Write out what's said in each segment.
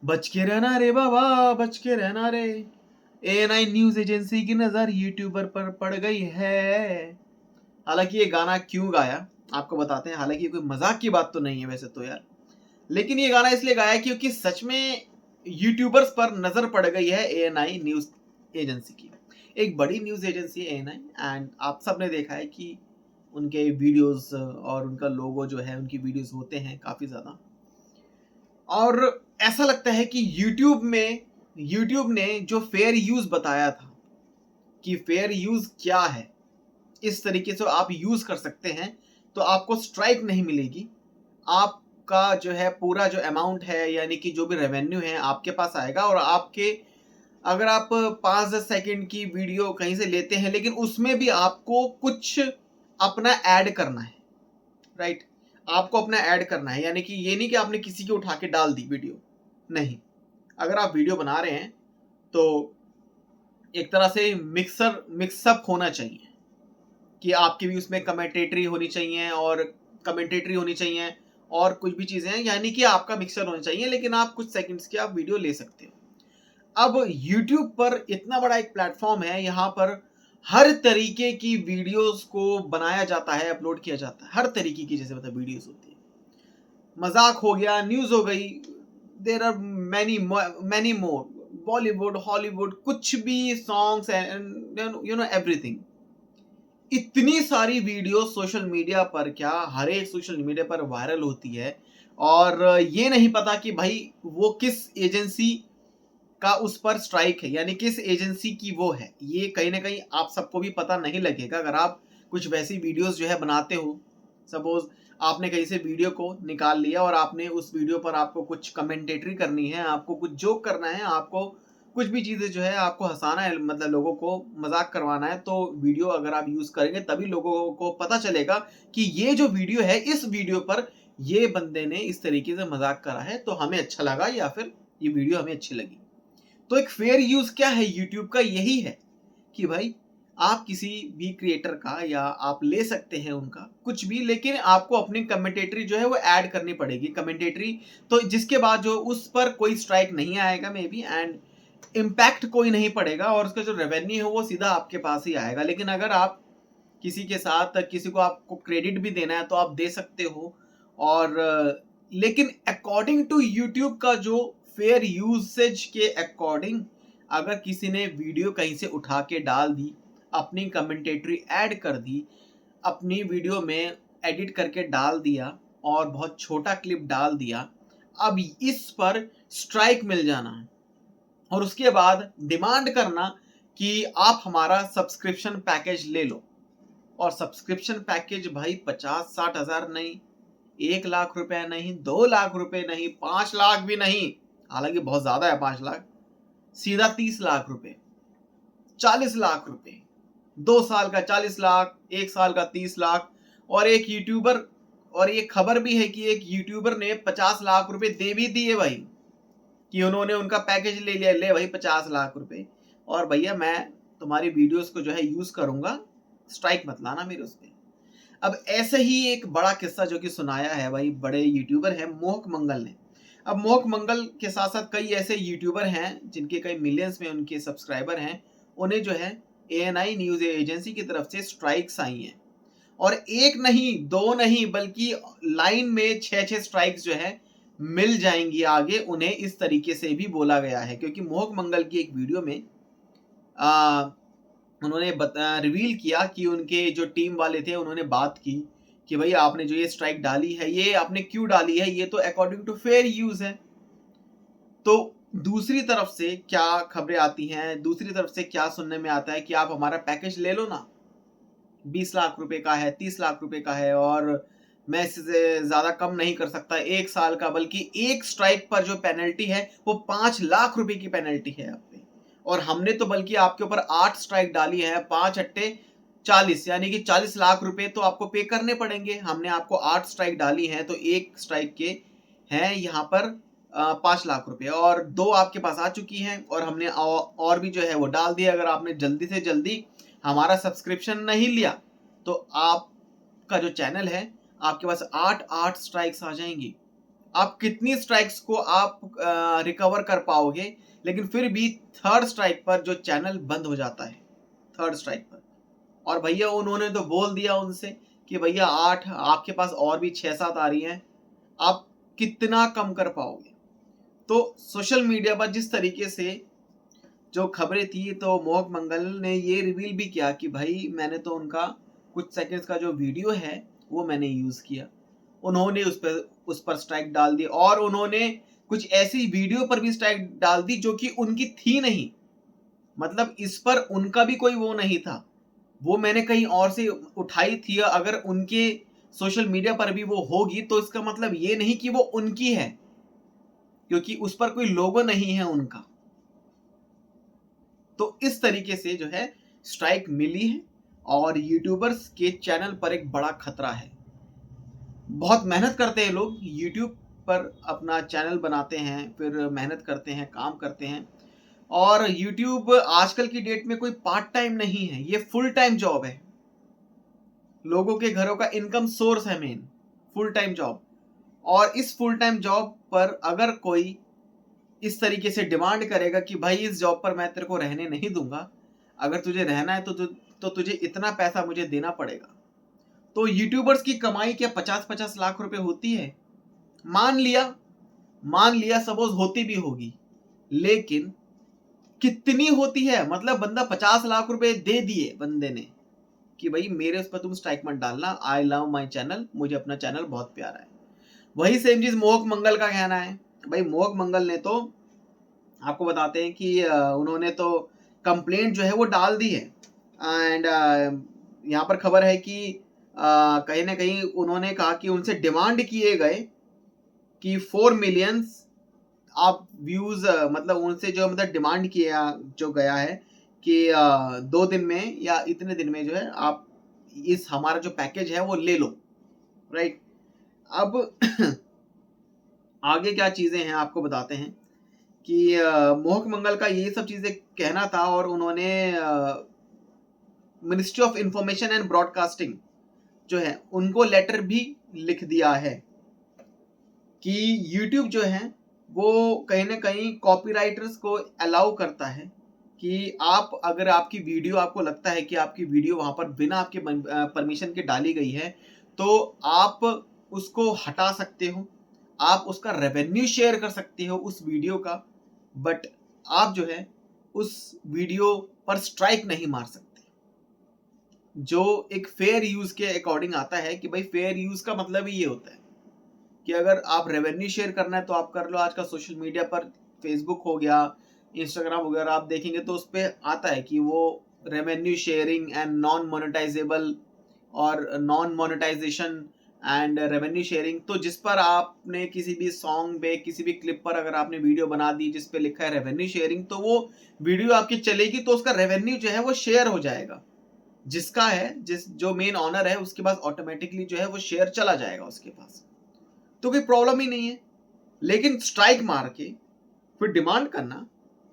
बच के रहना रे बाबा, बच के रहना रे। ANI न्यूज एजेंसी की नजर यूट्यूबर पर पड़ गई है। हालांकि ये गाना क्यों गाया आपको बताते हैं। हालांकि कोई मजाक की बात तो नहीं है वैसे तो यार, लेकिन ये गाना इसलिए गाया क्योंकि सच में यूट्यूबर्स पर नजर पड़ गई है ANI न्यूज एजेंसी की। एक बड़ी न्यूज एजेंसी है ANI, एंड आप सब ने देखा है कि उनके वीडियोस और उनका लोगो जो है, उनकी वीडियोस होते हैं काफी ज्यादा। और ऐसा लगता है कि यूट्यूब ने जो फेयर यूज बताया था कि फेयर यूज क्या है, इस तरीके से आप यूज कर सकते हैं तो आपको स्ट्राइक नहीं मिलेगी। आपका जो है पूरा जो अमाउंट है, यानी कि जो भी रेवेन्यू है आपके पास आएगा। और आपके, अगर आप 5-10 सेकंड की वीडियो कहीं से लेते हैं, लेकिन उसमें भी आपको कुछ अपना ऐड करना है, राइट। आपको अपना ऐड करना है, यानी कि ये नहीं कि आपने किसी की उठा के डाल दी वीडियो, नहीं। अगर आप वीडियो बना रहे हैं तो एक तरह से मिक्सअप होना चाहिए कि आपकी भी उसमें कमेंटेटरी होनी चाहिए और कुछ भी चीजें हैं, यानी कि आपका मिक्सर होना चाहिए। लेकिन आप कुछ सेकंड्स की आप वीडियो ले सकते हो। अब YouTube पर इतना बड़ा एक प्लेटफॉर्म है, यहाँ पर हर तरीके की वीडियोस को बनाया जाता है, अपलोड किया जाता है, हर तरीके की, जैसे मतलब वीडियोस होती है। मजाक हो गया, न्यूज हो गई, there are many more, Bollywood, Hollywood, कुछ भी सॉन्ग्स एंड एवरीथिंग। इतनी सारी वीडियो सोशल मीडिया पर, क्या हर एक सोशल मीडिया पर वायरल होती है। और ये नहीं पता कि भाई वो किस एजेंसी का उस पर स्ट्राइक है, यानी किस एजेंसी की वो है। ये कहीं ना कहीं आप सबको भी पता नहीं लगेगा अगर आप कुछ वैसी वीडियोस जो है बनाते हो। सपोज आपने कहीं से वीडियो को निकाल लिया और आपने उस वीडियो पर आपको कुछ कमेंटेटरी करनी है, आपको कुछ जोक करना है, आपको कुछ भी चीजें जो है आपको हंसाना है, मतलब लोगों को मजाक करवाना है, तो वीडियो अगर आप यूज करेंगे तभी लोगों को पता चलेगा कि ये जो वीडियो है, इस वीडियो पर ये बंदे ने इस तरीके से मजाक करा है, तो हमें अच्छा लगा या फिर ये वीडियो हमें अच्छी लगी। तो एक फेयर यूज क्या है यूट्यूब का, यही है कि भाई आप किसी भी क्रिएटर का या आप ले सकते हैं उनका कुछ भी, लेकिन आपको अपनी कमेंटेटरी जो है वो ऐड करनी पड़ेगी, कमेंटेटरी। तो जिसके बाद जो उस पर कोई स्ट्राइक नहीं आएगा मे बी, एंड इम्पैक्ट कोई नहीं पड़ेगा, और उसका जो रेवेन्यू है वो सीधा आपके पास ही आएगा। लेकिन अगर आप किसी के साथ, किसी को आपको क्रेडिट भी देना है तो आप दे सकते हो। और लेकिन अकॉर्डिंग टू यूट्यूब का जो फेयर यूसेज के अकॉर्डिंग, अगर किसी ने वीडियो कहीं से उठा के डाल दी, अपनी कमेंटेटरी ऐड कर दी, अपनी वीडियो में एडिट करके डाल दिया और बहुत छोटा क्लिप डाल दिया, अब इस पर स्ट्राइक मिल जाना है और उसके बाद डिमांड करना कि आप हमारा सब्सक्रिप्शन पैकेज ले लो। और सब्सक्रिप्शन पैकेज भाई 50-60 हज़ार नहीं, 1 लाख रुपए नहीं, 2 लाख रुपए नहीं, 5 लाख भी नहीं, हालांकि बहुत ज्यादा है 5 लाख, सीधा 30 लाख रुपए, 40 लाख रुपए, 2 साल का 40 लाख, 1 साल का 30 लाख। और एक यूट्यूबर, और ये खबर भी है कि एक यूट्यूबर ने 50 लाख रुपए दे भी दिए भाई, कि उन्होंने उनका पैकेज ले लिया, ले भाई 50 लाख रुपए, और भैया मैं तुम्हारी वीडियोस को जो है यूज करूंगा, स्ट्राइक मत लाना मेरे उस पर। अब ऐसे ही एक बड़ा किस्सा जो कि सुनाया है भाई, बड़े यूट्यूबर हैं मोहक मंगल ने। अब मोहक मंगल के साथ साथ कई ऐसे यूट्यूबर हैं जिनके कई मिलियंस में उनके सब्सक्राइबर हैं, उन्हें जो है ANI न्यूज एजेंसी की तरफ से स्ट्राइक्स आई हैं। और एक नहीं, दो नहीं, बल्कि लाइन में 6-6 स्ट्राइक्स जो है मिल जाएंगी आगे उन्हें, इस तरीके से भी बोला गया है। क्योंकि मोहक मंगल की एक वीडियो में उन्होंने रिवील किया कि उनके जो टीम वाले थे उन्होंने बात की कि भाई आपने जो ये स्ट्राइक डाली है, ये आपने क्यों डाली है, ये तो अकॉर्डिंग टू फेयर यूज है। तो दूसरी तरफ से क्या खबरें आती हैं, दूसरी तरफ से क्या सुनने में आता है कि आप हमारा पैकेज ले लो ना, 20 लाख रुपए का है, 30 लाख रुपए का है, और मैं इससे ज्यादा कम नहीं कर सकता 1 साल का, बल्कि एक स्ट्राइक पर जो पेनल्टी है वो 5 लाख रुपए की पेनल्टी है आप पे। और हमने तो बल्कि आपके ऊपर 8 स्ट्राइक डाली है, 5 अट्टे 40, यानी कि 40 लाख रुपए तो आपको पे करने पड़ेंगे। हमने आपको 8 स्ट्राइक डाली है, तो एक स्ट्राइक के हैं यहाँ पर 5 लाख रुपए, और 2 आपके पास आ चुकी हैं, और हमने और भी जो है वो डाल दिया। अगर आपने जल्दी से जल्दी हमारा सब्सक्रिप्शन नहीं लिया तो आपका जो चैनल है, आपके पास 8 स्ट्राइक्स आ जाएंगी, आप कितनी स्ट्राइक्स को आप रिकवर कर पाओगे, लेकिन फिर भी थर्ड स्ट्राइक पर जो चैनल बंद हो जाता है, थर्ड स्ट्राइक पर। और भैया उन्होंने तो बोल दिया उनसे कि भैया 8, आपके पास और भी 6-7 आ रही हैं, आप कितना कम कर पाओगे। तो सोशल मीडिया पर जिस तरीके से जो खबरें थी, तो मोहक मंगल ने ये रिवील भी किया कि भाई मैंने तो उनका कुछ सेकंड्स का जो वीडियो है वो मैंने यूज किया। उन्होंने उस पर स्ट्राइक डाल दी, और उन्होंने कुछ ऐसी वीडियो पर भी स्ट्राइक डाल दी जो कि उनकी थी नहीं। मतलब इस पर उनका भी कोई वो नहीं था, वो मैंने कहीं और से उठाई थी। अगर उनके सोशल मीडिया पर भी वो होगी तो इसका मतलब ये नहीं कि वो उनकी है, क्योंकि उस पर कोई लोगो नहीं है उनका। तो इस तरीके से जो है स्ट्राइक मिली है, और यूट्यूबर्स के चैनल पर एक बड़ा खतरा है। बहुत मेहनत करते हैं लोग, यूट्यूब पर अपना चैनल बनाते हैं, फिर मेहनत करते हैं, काम करते हैं। और यूट्यूब आजकल की डेट में कोई पार्ट टाइम नहीं है, ये फुल टाइम जॉब है। लोगों के घरों का इनकम सोर्स है मेन, फुल टाइम जॉब। और इस फुल टाइम जॉब पर अगर कोई इस तरीके से डिमांड करेगा कि भाई इस जॉब पर मैं तेरे को रहने नहीं दूंगा, अगर तुझे रहना है तो तुझे इतना पैसा मुझे देना पड़ेगा। तो यूट्यूबर्स की कमाई क्या 50-50 लाख रुपए होती है? मान लिया सपोज होती भी होगी, लेकिन कितनी होती है? मतलब बंदा 50 लाख रुपए दे दिए बंदे ने कि भाई मेरे उस पर तुम स्ट्राइक मत डालना, आई लव माई चैनल, मुझे अपना चैनल बहुत प्यारा है। वही सेम चीज मोहक मंगल का कहना है। भाई मोहक मंगल ने तो, आपको बताते हैं कि उन्होंने तो कंप्लेंट जो है वो डाल दी है। एंड यहाँ पर खबर है कि कहीं ना कहीं उन्होंने कहा कि उनसे डिमांड किए गए कि 4 मिलियंस आप व्यूज, मतलब उनसे जो मतलब डिमांड किया जो गया है कि 2 दिन में या इतने दिन में जो है आप इस हमारा जो पैकेज है वो ले लो, राइट। अब आगे क्या चीजें हैं आपको बताते हैं कि मोहक मंगल का ये सब चीजें कहना था, और उन्होंने ministry of information and broadcasting जो है उनको लेटर भी लिख दिया है कि यूट्यूब जो है वो कहीं ना कहीं कॉपीराइटर्स को अलाउ करता है कि आप, अगर आपकी वीडियो, आपको लगता है कि आपकी वीडियो वहां पर बिना आपके परमिशन के डाली गई है, तो आप उसको हटा सकते हो, आप उसका रेवेन्यू शेयर कर सकते हो उस वीडियो का, बट आप जो है उस वीडियो पर स्ट्राइक नहीं मार सकते। जो एक फेयर यूज के अकॉर्डिंग आता है कि भाई फेयर यूज का मतलब ही ये होता है कि अगर आप रेवेन्यू शेयर करना है तो आप कर लो। आज का सोशल मीडिया पर फेसबुक हो गया, इंस्टाग्राम वगैरह आप देखेंगे तो उस पर आता है कि वो revenue sharing and non monetizable और non monetization and revenue sharing. तो जिस पर आपने किसी भी सॉन्ग पे, किसी भी क्लिप पर अगर आपने वीडियो बना दी जिस पे लिखा है रेवेन्यू शेयरिंग, तो वो वीडियो आपकी चलेगी तो उसका रेवेन्यू जो है वो शेयर हो जाएगा। जिसका है, जो मेन ऑनर है उसके पास ऑटोमेटिकली जो है वो शेयर चला जाएगा उसके पास, तो कोई प्रॉब्लम ही नहीं है। लेकिन स्ट्राइक मार के फिर डिमांड करना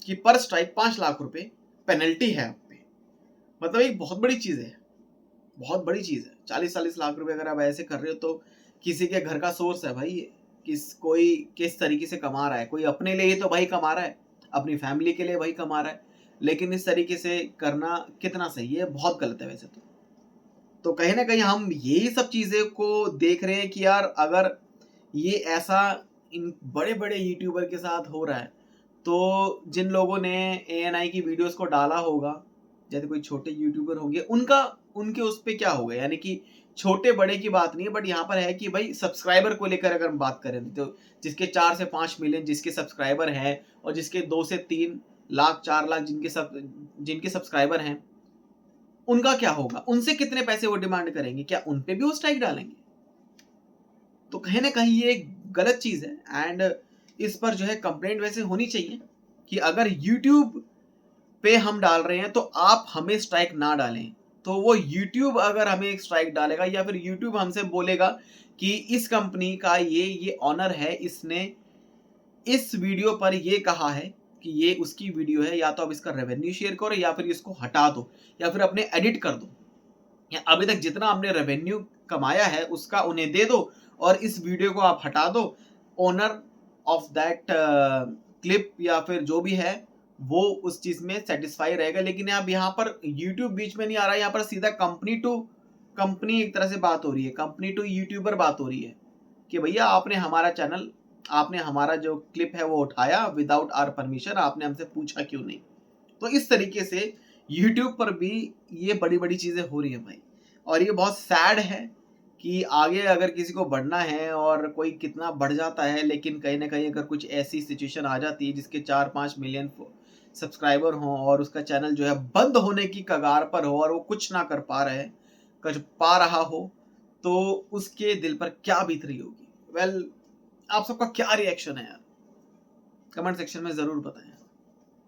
कि पर स्ट्राइक 5 लाख रुपए पेनल्टी है आप पे, मतलब एक बहुत बड़ी चीज है, बहुत बड़ी चीज है। 40-40 लाख रुपए अगर आप ऐसे कर रहे हो तो किसी के घर का सोर्स है भाई, कोई किस तरीके से कमा रहा है, कोई अपने लिए तो भाई कमा रहा है, अपनी फैमिली के लिए भाई कमा रहा है, लेकिन इस तरीके से करना कितना सही है? बहुत गलत है वैसे तो कहीं ना कहीं हम यही सब चीजें को देख रहे हैं कि यार अगर ये ऐसा इन बड़े बड़े यूट्यूबर के साथ हो रहा है, तो जिन लोगों ने ANI की वीडियोस को डाला होगा, जैसे कोई छोटे यूट्यूबर होंगे, उनके उस पे क्या होगा, यानी कि छोटे बड़े की बात नहीं है, बट यहाँ पर है कि भाई सब्सक्राइबर को लेकर अगर हम बात करें तो जिसके 4 से 5 मिलियन जिसके सब्सक्राइबर हैं, और जिसके 2 से 3 लाख 4 लाख जिनके सब्सक्राइबर हैं, उनका क्या होगा? उनसे कितने पैसे वो डिमांड करेंगे? क्या उन पे भी वो स्ट्राइक डालेंगे? तो कहीं ना कहीं ये एक गलत चीज है। एंड इस पर जो है कंप्लेंट वैसे होनी चाहिए कि अगर YouTube पे हम डाल रहे हैं तो आप हमें स्ट्राइक ना डालें। तो वो YouTube अगर हमें एक स्ट्राइक डालेगा, या फिर YouTube हमसे बोलेगा कि इस कंपनी का ये ऑनर है, इसने इस वीडियो पर ये कहा है कि ये उसकी वीडियो है, या तो आप इसका रेवेन्यू शेयर करो, या फिर इसको हटा दो, या फिर अपने एडिट कर दो, या अभी तक जितना आपने रेवेन्यू कमाया है उसका उन्हें दे दो, और इस वीडियो को आप हटा दो। ओनर ऑफ दैट क्लिप या फिर जो भी है वो उस चीज में सेटिस्फाई रहेगा। लेकिन अब यहाँ पर यूट्यूब बीच में नहीं आ रहा है, यहाँ पर सीधा कंपनी टू कंपनी एक तरह से बात हो रही है, कंपनी टू यूट्यूबर बात हो रही है कि भैया आपने हमारा चैनल, आपने हमारा जो क्लिप है वो उठाया विदाउट आवर परमिशन, आपने हमसे पूछा क्यों नहीं। तो इस तरीके से यूट्यूब पर भी ये बड़ी बड़ी चीजें हो रही है भाई, और ये बहुत सैड है कि आगे अगर किसी को बढ़ना है और कोई कितना बढ़ जाता है, लेकिन कहीं ना कहीं अगर कुछ ऐसी सिचुएशन आ जाती है जिसके 4-5 मिलियन सब्सक्राइबर हों और उसका चैनल जो है बंद होने की कगार पर हो और वो कुछ ना कर पा रहे, कुछ पा रहा हो, तो उसके दिल पर क्या बीत रही होगी। वेल, आप सबका क्या रिएक्शन है यार, कमेंट सेक्शन में जरूर बताएं।